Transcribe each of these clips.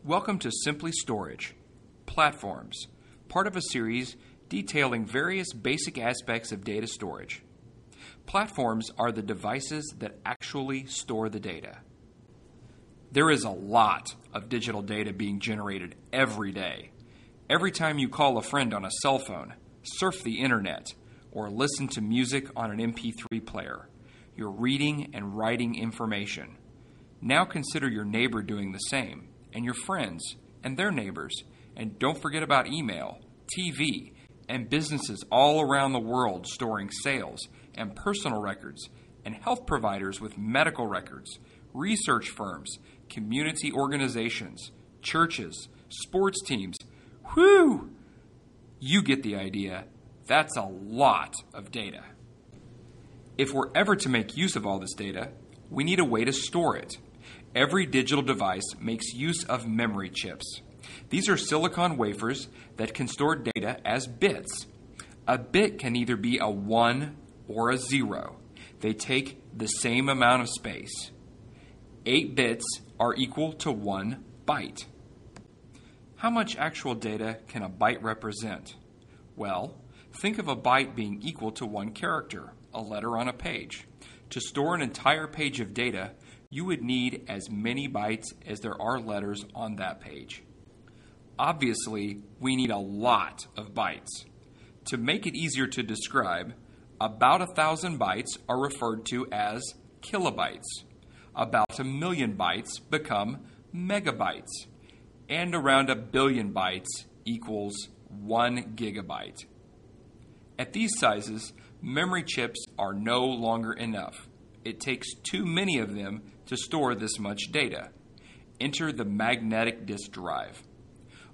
Welcome to Simply Storage Platforms, part of a series detailing various basic aspects of data storage. Platforms are the devices that actually store the data. There is a lot of digital data being generated every day. Every time you call a friend on a cell phone, surf the internet, or listen to music on an MP3 player, you're reading and writing information. Now consider your neighbor doing the same, and your friends, and their neighbors, and don't forget about email, TV, and businesses all around the world storing sales and personal records, and health providers with medical records, research firms, community organizations, churches, sports teams. Whew! You get the idea. That's a lot of data. If we're ever to make use of all this data, we need a way to store it. Every digital device makes use of memory chips. These are silicon wafers that can store data as bits. A bit can either be a 1 or a 0. They take the same amount of space. 8 bits are equal to 1 byte. How much actual data can a byte represent? Well, think of a byte being equal to 1 character, a letter on a page. To store an entire page of data, you would need as many bytes as there are letters on that page. Obviously, we need a lot of bytes. To make it easier to describe, about 1,000 bytes are referred to as kilobytes. About 1 million bytes become megabytes. And around 1 billion bytes equals 1 gigabyte. At these sizes, memory chips are no longer enough. It takes too many of them to store this much data. Enter the magnetic disk drive.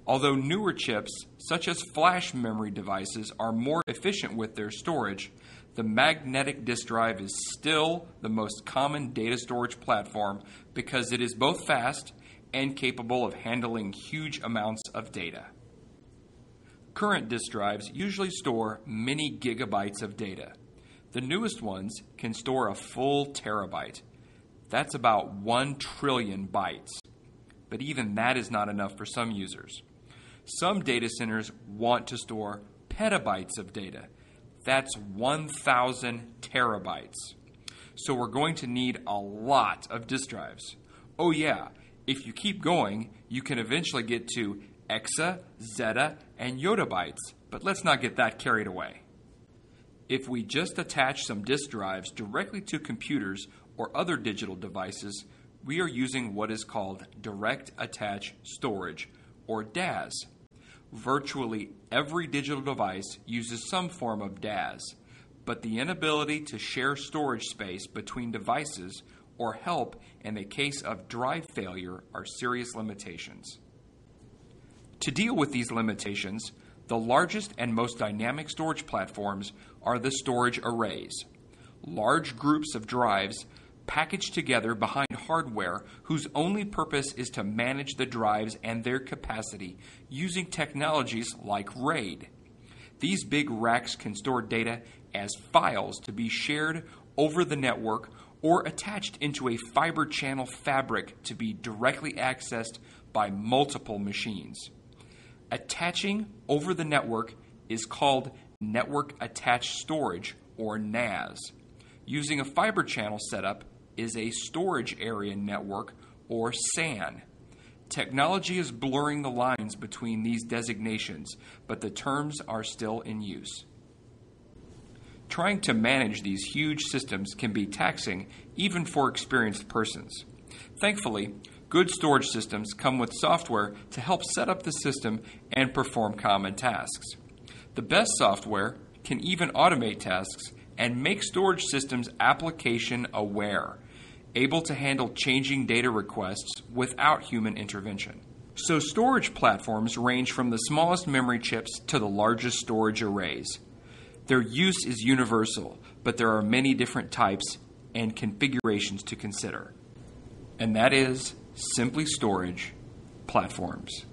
Although newer chips, such as flash memory devices, are more efficient with their storage, the magnetic disk drive is still the most common data storage platform because it is both fast and capable of handling huge amounts of data. Current disk drives usually store many gigabytes of data. The newest ones can store a full terabyte. That's about 1 trillion bytes. But even that is not enough for some users. Some data centers want to store petabytes of data. That's 1,000 terabytes. So we're going to need a lot of disk drives. Oh yeah, if you keep going, you can eventually get to exa, zetta, and yottabytes. But let's not get that carried away. If we just attach some disk drives directly to computers or other digital devices, we are using what is called Direct Attach Storage, or DAS. Virtually every digital device uses some form of DAS, but the inability to share storage space between devices or help in the case of drive failure are serious limitations. To deal with these limitations, the largest and most dynamic storage platforms are the storage arrays. Large groups of drives packaged together behind hardware whose only purpose is to manage the drives and their capacity using technologies like RAID. These big racks can store data as files to be shared over the network or attached into a fiber channel fabric to be directly accessed by multiple machines. Attaching over the network is called Network Attached Storage, or NAS. Using a fiber channel setup is a Storage Area Network, or SAN. Technology is blurring the lines between these designations, but the terms are still in use. Trying to manage these huge systems can be taxing even for experienced persons. Thankfully, good storage systems come with software to help set up the system and perform common tasks. The best software can even automate tasks and make storage systems application aware, able to handle changing data requests without human intervention. So storage platforms range from the smallest memory chips to the largest storage arrays. Their use is universal, but there are many different types and configurations to consider. And that is Simply Storage Platforms.